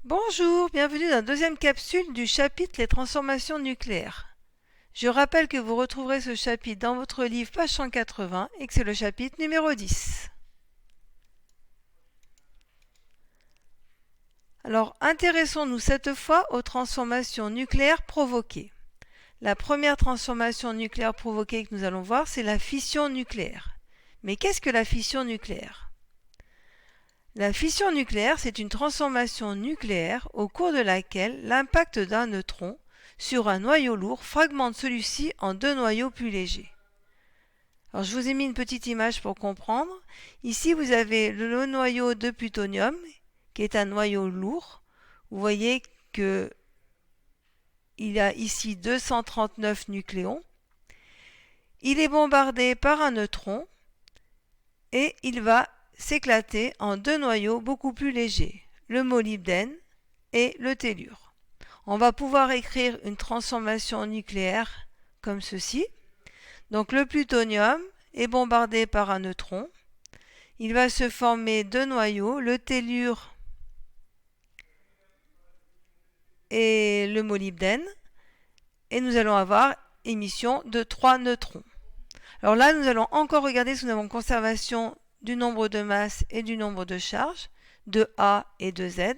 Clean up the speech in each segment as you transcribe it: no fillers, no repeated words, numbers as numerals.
Bonjour, bienvenue dans la deuxième capsule du chapitre Les transformations nucléaires. Je rappelle que vous retrouverez ce chapitre dans votre livre page 180 et que c'est le chapitre numéro 10. Alors, intéressons-nous cette fois aux transformations nucléaires provoquées. La première transformation nucléaire provoquée que nous allons voir, c'est la fission nucléaire. Mais qu'est-ce que la fission nucléaire ? La fission nucléaire, c'est une transformation nucléaire au cours de laquelle l'impact d'un neutron sur un noyau lourd fragmente celui-ci en deux noyaux plus légers. Alors, je vous ai mis une petite image pour comprendre. Ici, vous avez le noyau de plutonium, qui est un noyau lourd. Vous voyez que il a ici 239 nucléons. Il est bombardé par un neutron et il va s'éclater en deux noyaux beaucoup plus légers, le molybdène et le tellure. On va pouvoir écrire une transformation nucléaire comme ceci. Donc le plutonium est bombardé par un neutron. Il va se former deux noyaux, le tellure et le molybdène. Et nous allons avoir émission de 3 neutrons. Alors là, nous allons encore regarder si nous avons conservation du nombre de masses et du nombre de charges, de A et de Z.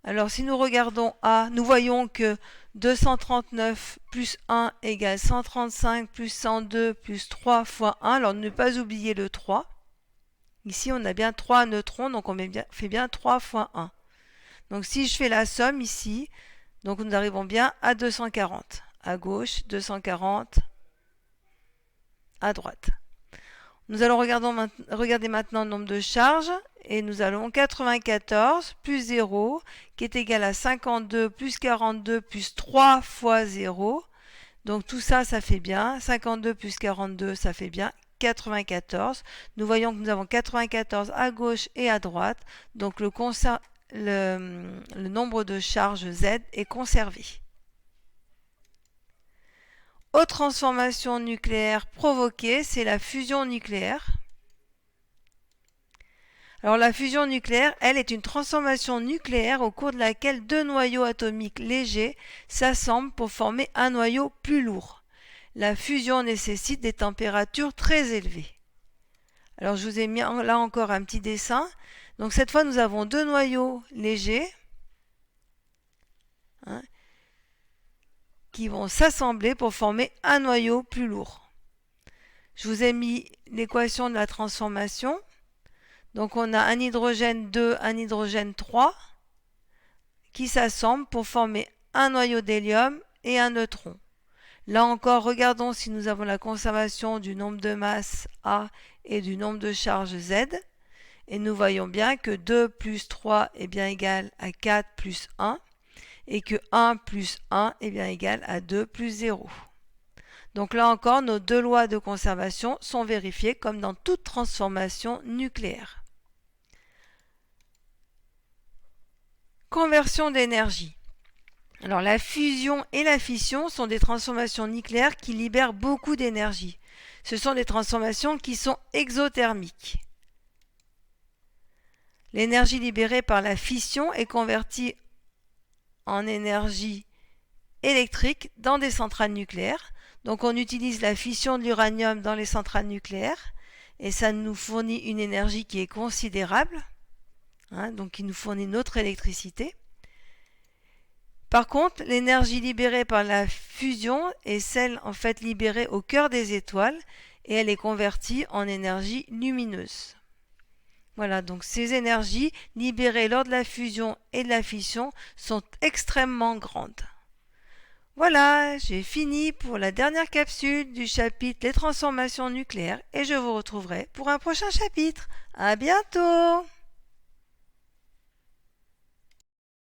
Alors si nous regardons A, nous voyons que 239 plus 1 égale 135 plus 102 plus 3 fois 1. Alors ne pas oublier le 3. Ici on a bien 3 neutrons, donc on fait bien 3 fois 1. Donc si je fais la somme ici, donc nous arrivons bien à 240. À gauche, 240 à droite. Nous allons regarder maintenant le nombre de charges et nous allons 94 plus 0 qui est égal à 52 plus 42 plus 3 fois 0. Donc tout ça, ça fait bien. 52 plus 42, ça fait bien 94. Nous voyons que nous avons 94 à gauche et à droite. Donc le nombre de charges Z est conservé. Autre transformation nucléaire provoquée, c'est la fusion nucléaire. Alors la fusion nucléaire, elle, est une transformation nucléaire au cours de laquelle deux noyaux atomiques légers s'assemblent pour former un noyau plus lourd. La fusion nécessite des températures très élevées. Alors je vous ai mis là encore un petit dessin. Donc cette fois nous avons deux noyaux légers. Qui vont s'assembler pour former un noyau plus lourd. Je vous ai mis l'équation de la transformation. Donc on a un hydrogène 2, un hydrogène 3 qui s'assemblent pour former un noyau d'hélium et un neutron. Là encore, regardons si nous avons la conservation du nombre de masses A et du nombre de charges Z. Et nous voyons bien que 2 plus 3 est bien égal à 4 plus 1. Et que 1 plus 1 est bien égal à 2 plus 0. Donc là encore, nos deux lois de conservation sont vérifiées comme dans toute transformation nucléaire. Conversion d'énergie. Alors la fusion et la fission sont des transformations nucléaires qui libèrent beaucoup d'énergie. Ce sont des transformations qui sont exothermiques. L'énergie libérée par la fission est convertie en énergie électrique dans des centrales nucléaires. Donc on utilise la fission de l'uranium dans les centrales nucléaires et ça nous fournit une énergie qui est considérable, donc qui nous fournit notre électricité. Par contre, l'énergie libérée par la fusion est celle en fait libérée au cœur des étoiles et elle est convertie en énergie lumineuse. Voilà, donc ces énergies libérées lors de la fusion et de la fission sont extrêmement grandes. Voilà, j'ai fini pour la dernière capsule du chapitre Les transformations nucléaires et je vous retrouverai pour un prochain chapitre. À bientôt!